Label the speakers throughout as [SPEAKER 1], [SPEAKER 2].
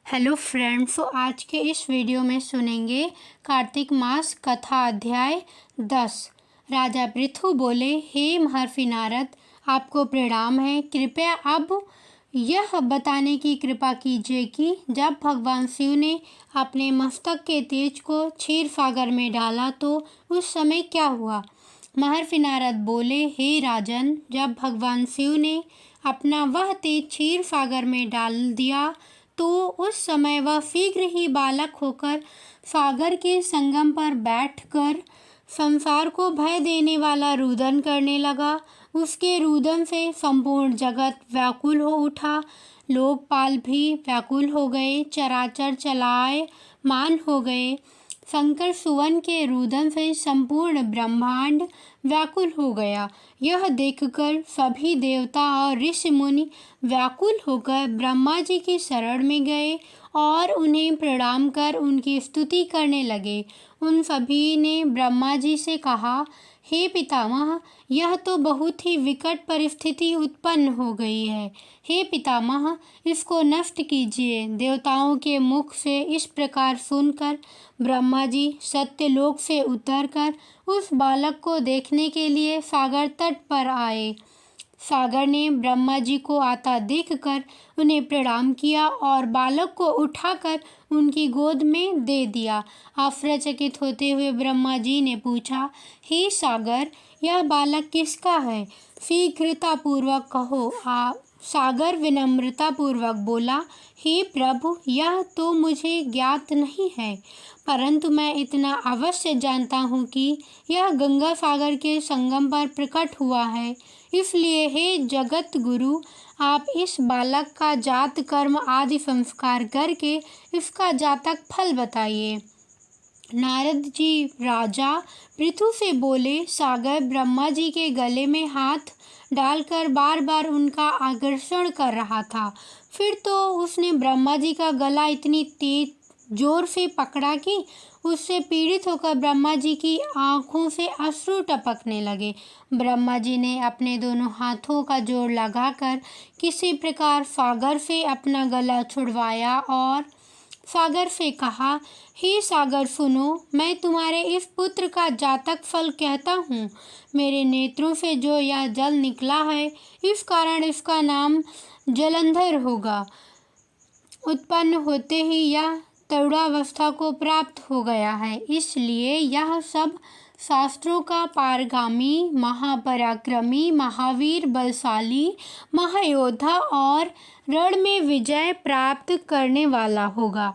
[SPEAKER 1] Hello friends, तो आज के इस वीडियो में सुनेंगे कार्तिक मास कथा अध्याय 10। राजा पृथु बोले, हे महर्षि नारद, आपको प्रणाम है। कृपया अब यह बताने की कृपा कीजिए कि जब भगवान शिव ने अपने मस्तक के तेज को क्षीर सागर में डाला तो उस समय क्या हुआ। महर्षि नारद बोले, हे राजन, जब भगवान शिव ने अपना वह तेज क्षीर सागर में डाल दिया तो उस समय वह शीघ्र ही बालक होकर सागर के संगम पर बैठकर संसार को भय देने वाला रुदन करने लगा। उसके रुदन से संपूर्ण जगत व्याकुल हो उठा, लोकपाल भी व्याकुल हो गए, चराचर चलाए मान हो गए। शंकर सुवन के रुदन से संपूर्ण ब्रह्मांड व्याकुल हो गया। यह देखकर सभी देवता और ऋषि मुनि व्याकुल होकर ब्रह्मा जी की शरण में गए और उन्हें प्रणाम कर उनकी स्तुति करने लगे। उन सभी ने ब्रह्मा जी से कहा, हे पितामह, यह तो बहुत ही विकट परिस्थिति उत्पन्न हो गई है। हे पितामह, इसको नष्ट कीजिए। देवताओं के मुख से इस प्रकार सुनकर ब्रह्मा जी सत्यलोक से उतरकर उस बालक को देखने के लिए सागर तट पर आए। सागर ने ब्रह्मा जी को आता देखकर उन्हें प्रणाम किया और बालक को उठाकर उनकी गोद में दे दिया। आश्चर्यचकित होते हुए ब्रह्मा जी ने पूछा, हे सागर, यह बालक किसका है? शीघ्रतापूर्वक कहो। सागर विनम्रतापूर्वक बोला, हे प्रभु, यह तो मुझे ज्ञात नहीं है, परंतु मैं इतना अवश्य जानता हूँ कि यह गंगा सागर के संगम पर प्रकट हुआ है। इसलिए हे जगत गुरु, आप इस बालक का जात कर्म आदि संस्कार करके इसका जातक फल बताइए। नारद जी राजा पृथु से बोले, सागर ब्रह्मा जी के गले में हाथ डालकर बार बार उनका आकर्षण कर रहा था। फिर तो उसने ब्रह्मा जी का गला इतनी तेज जोर से पकड़ा कि उससे पीड़ित होकर ब्रह्मा जी की आंखों से अश्रु टपकने लगे। ब्रह्मा जी ने अपने दोनों हाथों का जोर लगाकर किसी प्रकार सागर से अपना गला छुड़वाया और सागर से कहा, हे सागर सुनो, मैं तुम्हारे इस पुत्र का जातक फल कहता हूँ। मेरे नेत्रों से जो यह जल निकला है, इस कारण इसका नाम जलंधर होगा। उत्पन्न होते ही यह तरुणावस्था को प्राप्त हो गया है, इसलिए यह सब शास्त्रों का पारगामी, महापराक्रमी, महावीर, बलशाली, महायोद्धा और रण में विजय प्राप्त करने वाला होगा।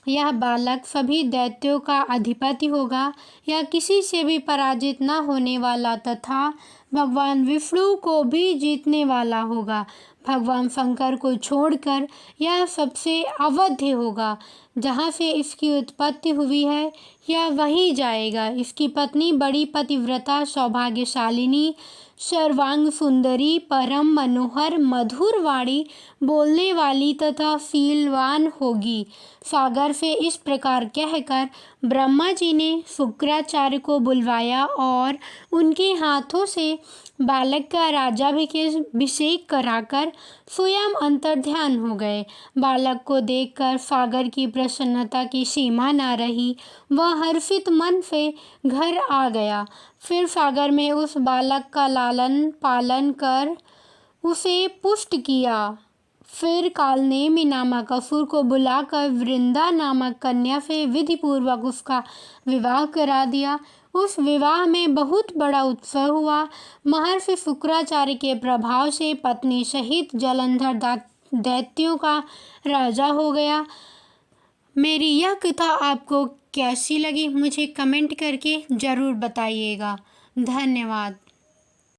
[SPEAKER 1] यह बालक सभी दैत्यों का अधिपति होगा। यह किसी से भी पराजित न होने वाला तथा भगवान विष्णु को भी जीतने वाला होगा। भगवान शंकर को छोड़कर यह सबसे अवध्य होगा। जहाँ से इसकी उत्पत्ति हुई है, यह वहीं जाएगा। इसकी पत्नी बड़ी पतिव्रता, सौभाग्यशालिनी, सर्वांग सुंदरी, परम मनोहर, मधुर वाणी बोलने वाली तथा शीलवान होगी। सागर से इस प्रकार कहकर ब्रह्मा जी ने शुक्राचार्य को बुलवाया और उनके हाथों से बालक का राज्याभिषेक कराकर स्वयं अंतर्ध्यान हो गए। बालक को देखकर सागर की प्रसन्नता की सीमा न रही। वह हर्षित मन से घर आ गया। फिर सागर में उस बालक का लालन पालन कर उसे पुष्ट किया। फिर कालनेमि नामक असुर को बुलाकर वृंदा नामक कन्या से विधिपूर्वक उसका विवाह करा दिया। उस विवाह में बहुत बड़ा उत्सव हुआ। महर्षि शुक्राचार्य के प्रभाव से पत्नी सहित जलंधर दैत्यों का राजा हो गया। मेरी यह कथा आपको कैसी लगी मुझे कमेंट करके ज़रूर बताइएगा। धन्यवाद।